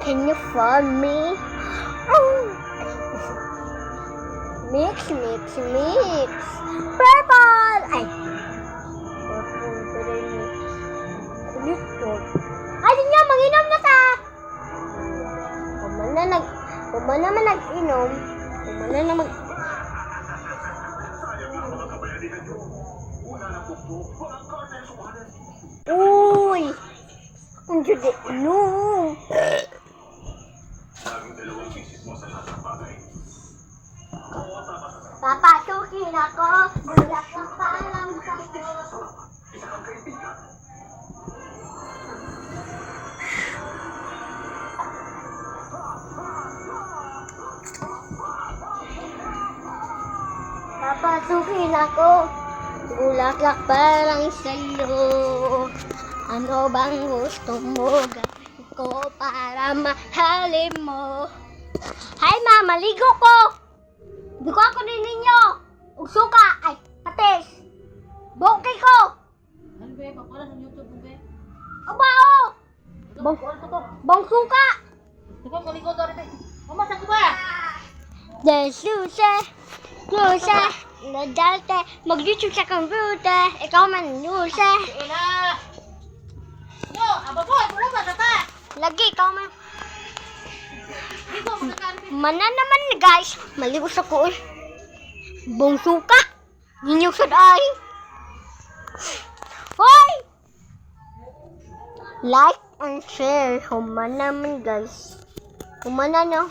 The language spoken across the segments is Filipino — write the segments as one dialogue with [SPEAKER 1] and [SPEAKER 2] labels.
[SPEAKER 1] Can you follow me? Oh. Mix, mix, mix. Purple! Ay! Purple pa rin yun. Kulit to. Ay, di nga, mag-inom na ka! Kung man naman nag-inom, kung man na naman... Uy! Kung jude, inom! Papasukin ako, bulak ka palang sa Papasukin ako, bulaklak parang sa'yo. Ano bang gusto mo gawin ko para mahalin mo? Hi ma, maligo ko! Ligo ako din ninyo! Ugsuka! Ay, patis! Bokay ko!
[SPEAKER 2] Ano ba? Pakala sa YouTube mo ba?
[SPEAKER 1] Abao! Bang suka!
[SPEAKER 2] Sige, maligo daw rin. Mama, saan ko ba?
[SPEAKER 1] Desuse! Luse! Nadalte! Mag-YouTube sa computer! Ikaw man luse!
[SPEAKER 2] Ina! Yo, aba po, ito ba ka?
[SPEAKER 1] Lagi, ikaw man.
[SPEAKER 2] Ligo, magkakaroon.
[SPEAKER 1] Mana naman guys! Maligos ako eh. Bang suka! Ninyong saday! Hoy! Like and share. Humana naman guys. Humana no?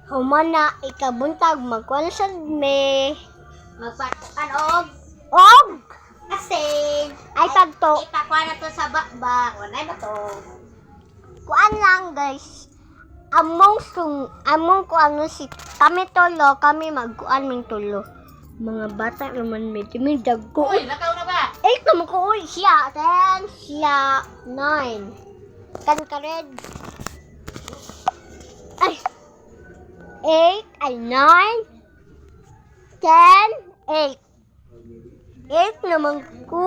[SPEAKER 1] Humana ikabuntag magkuhan sa me.
[SPEAKER 2] Magpatukan og.
[SPEAKER 1] Og!
[SPEAKER 2] Kasi.
[SPEAKER 1] Ay pagto.
[SPEAKER 2] Ipakuha na to sa bakbak. Wanay ba to?
[SPEAKER 1] Kuan lang guys. Among ko ano si kami tolo, kami magkuan ming tolo. Mga bata naman medyo may dagko.
[SPEAKER 2] Uy, lakaw na ba?
[SPEAKER 1] 8 naman ko uy. Siya 10, siya 9. Kan ka red. Ay. 8 ay 9. 10, 8. 8 naman ko.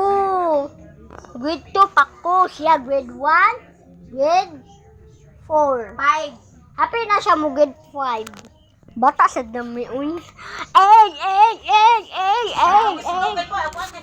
[SPEAKER 1] Grade 2 pa ko. Siya grade 1. Grade 4.
[SPEAKER 2] 5.
[SPEAKER 1] Happy na siya mo grade 5. Bata sa dami uy. 8, 8, 8, 8, 8, 8.